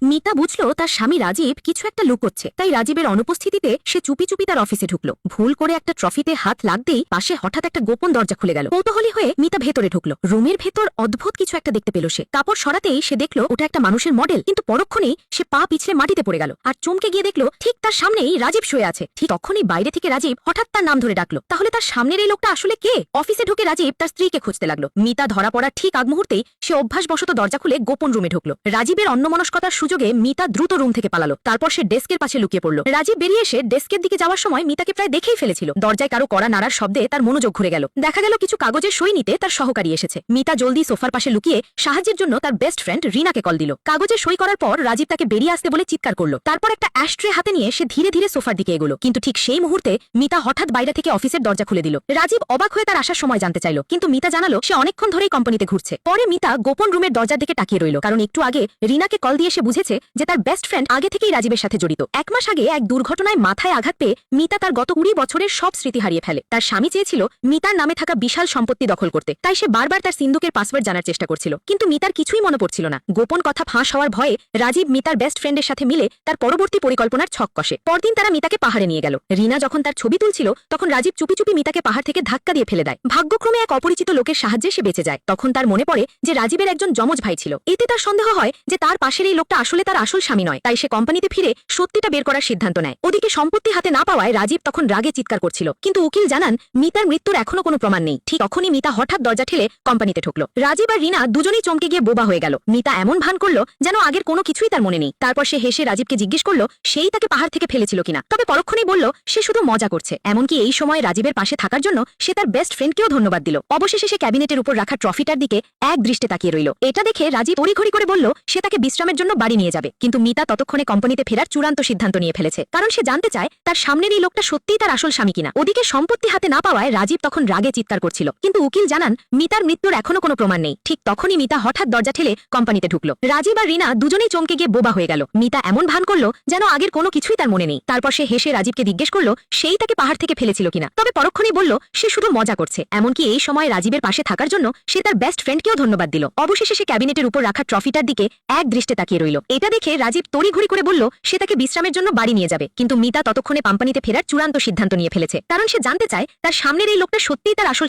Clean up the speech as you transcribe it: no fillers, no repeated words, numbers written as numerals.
মিতা বুঝল তার স্বামী রাজীব কিছু একটা লুকোচ্ছে, তাই রাজীবের অনুপস্থিতিতে সে চুপি চুপি তার অফিসে ঢুকলো। ভুল করে একটা ট্রফিতে হাত লাগতেই পাশে হঠাৎ একটা গোপন দরজা খুলে গেল। কৌতূহলী হয়ে মিতা ভেতরে ঢুকলো। রুমের ভেতর অদ্ভুত কিছু একটা দেখতে পেল সে। কাপড় সরাতেই সে দেখলো ওটা একটা মানুষের মডেল, কিন্তু পরক্ষণেই সে পা পিছলে মাটিতে পড়ে গেল আর চমকে গিয়ে দেখলো ঠিক তার সামনেই রাজীব শুয়ে আছে। ঠিক তখনই বাইরে থেকে রাজীব হঠাৎ তার নাম ধরে ডাকলো। তাহলে তার সামনের এই লোকটা আসলে কে? অফিসে ঢুকে রাজীব তার স্ত্রীকে খুঁজতে লাগলো। মিতা ধরা পড়ার ঠিক আগ মুহূর্তেই সে অভ্যাসবশত দরজা খুলে গোপন রুমে ঢুকলো। রাজীবের অন্যমনস্কতার সুযোগে মিতা দ্রুত রুম থেকে পালালো। তারপর সে ডেস্কের পাশে লুকিয়ে পড়লো। রাজীব বেরিয়ে এসে ডেস্কের দিকে যাওয়ার সময় মিতাকে প্রায় দেখেই ফেলেছিল। দরজায় কারো কড়া নাড়ার শব্দে তার মনোযোগ ঘুরে গেল। দেখা গেল কিছু কাগজের সই নিতে তার সহকারী এসেছে। মিতা জলদি সোফার পাশে লুকিয়ে সাহায্যের জন্য তার বেস্ট ফ্রেন্ড রিনাকে কল দিল। কাগজে সই করার পর রাজীব তাকে বেরিয়ে আসতে বলে চিৎকার করলো। তারপর একটা অ্যাশট্রে হাতে নিয়ে সে ধীরে ধীরে সোফার দিকে এগোলো। কিন্তু ঠিক সেই মুহূর্তে মিতা হঠাৎ বাইরে থেকে অফিসের দরজা খুলে দিল। রাজীব অবাক হয়ে তার আসার সময় জানতে চাইল, কিন্তু মিতা জানালো সে অনেকক্ষণ ধরেই কোম্পানিতে ঘুরছে। পরে মিতা গোপন রুমের দরজার দিকে তাকিয়ে রইল, কারণ একটু আগে রিনাকে কল দিয়ে সে বুঝেছে যে তার বেস্ট ফ্রেন্ড আগে থেকেই রাজীবের সাথে জড়িত। এক মাস আগে এক দুর্ঘটনায় মাথায় আঘাত পেয়ে মিতা তার গত 20 বছরের সব স্মৃতি হারিয়ে ফেলে। তার স্বামী চেয়েছিল মিতার নামে থাকা বিশাল সম্পত্তি দখল করতে, তাই সে বারবার তার সিন্ধুকের পাসওয়ার্ড জানার চেষ্টা করছিল, কিন্তু মিতার কিছুই মনে পড়ছিল না। গোপন কথা ফাঁস হওয়ার ভয়ে রাজীব মিতার বেস্ট ফ্রেন্ডের সাথে মিলে তার পরবর্তী পরিকল্পনার ছক কষে। পরদিন তারা মিতাকে পাহাড়ে নিয়ে গেল। রিনা যখন তার ছবি তুলছিল তখন রাজীব চুপি চুপি মিতাকে পাহাড় থেকে ধাক্কা দিয়ে ফেলে দেয়। ভাগ্যক্রমে এক অপরিচিত লোকের সাহায্যে সে বেঁচে যায়। তখন তার মনে পড়ে যে রাজীবের একজন যমজ ভাই ছিল। এতে তার সন্দেহ হয় যে তার পাশের এই লোকটা আসলে তার আসল স্বামী নয়, তাই সে কোম্পানিতে ফিরে সত্যিটা বের করার সিদ্ধান্ত নেয়। ওদিকে সম্পত্তি হাতে না পাওয়ায় রাজীব তখন রাগে চিৎকার করছিল, কিন্তু উকিল জানান মিতার মৃত্যুর এখনো কোনো প্রমাণ নেই। ঠিক তখনই মিতা হঠাৎ দরজা ঠেলে কোম্পানিতে ঢুকলো। রাজীব আর রিনা দুজনেই চমকে গিয়ে বোবা হয়ে গেল। মিতা এমন ভান করলো যেন আগের কোনো কিছুই তার মনে নেই। তারপর সে হেসে রাজীবকে জিজ্ঞেস করলো সেই তাকে পাহাড় থেকে ফেলেছিল কিনা, তবে পরক্ষণেই বলল সে শুধু মজা করছে। এমনকি এই সময় রাজীবের পাশে থাকার জন্য সে তার বেস্ট ফ্রেন্ডকেও ধন্যবাদ দিল। অবশেষে সে ক্যাবিনেটের উপর রাখা ট্রফিটার দিকে এক দৃষ্টে তাকিয়ে রইল। এটা দেখে রাজীব তড়িঘড়ি করে বলল সে তাকে বিশ্রামের জন্য বাড়ি নিয়ে যাবে, কিন্তু মিতা ততক্ষণে কোম্পানিতে ফেরার চূড়ান্ত সিদ্ধান্ত নিয়ে ফেলেছে, কারণ সে জানতে চায় তার সামনের এই লোকটা সত্যিই তার আসল স্বামী কিনা। ওদিকে সম্পত্তি হাতে না পাওয়ায় রাজীব তখন রাগে চিৎকার করছিল, কিন্তু উকিল জানান মিতার মৃত্যুর এখনো কোনো প্রমাণ নেই। ঠিক তখনই মিতা হঠাৎ দরজা ঠেলে কোম্পানিতে ঢুকলো। রাজীব আর রিনা দুজনেই চমকে গিয়ে বোবা হয়ে গেল। মিতা এমন ভান করলো যেন আগের কোনো কিছুই তার মনে নেই। তারপর সে হেসে রাজীবকে জিজ্ঞেস করলো সেই তাকে পাহাড় থেকে ফেলেছিল কিনা, তবে পরক্ষণেই বলল সে শুধু মজা করছে। এমনকি এই সময় রাজীবের পাশে থাকার জন্য সে তার বেস্ট ফ্রেন্ডকেও ধন্যবাদ দিল। অবশেষে সে ক্যাবিনেটের উপর রাখা ট্রফিটার দিকে এক দৃষ্টে তাকিয়ে রইল। এটা দেখে রাজীব তড়িঘড়ি করে বলল সে তাকে বিশ্রামের জন্য বাড়ি নিয়ে যাবে, কিন্তু মিতা ততক্ষণে কোম্পানিতে ফেরার চূড়ান্ত সিদ্ধান্ত নিয়ে ফেলেছে, কারণ সে জানতে চায় তার সামনের এই লোকটা সত্যিই তার আসল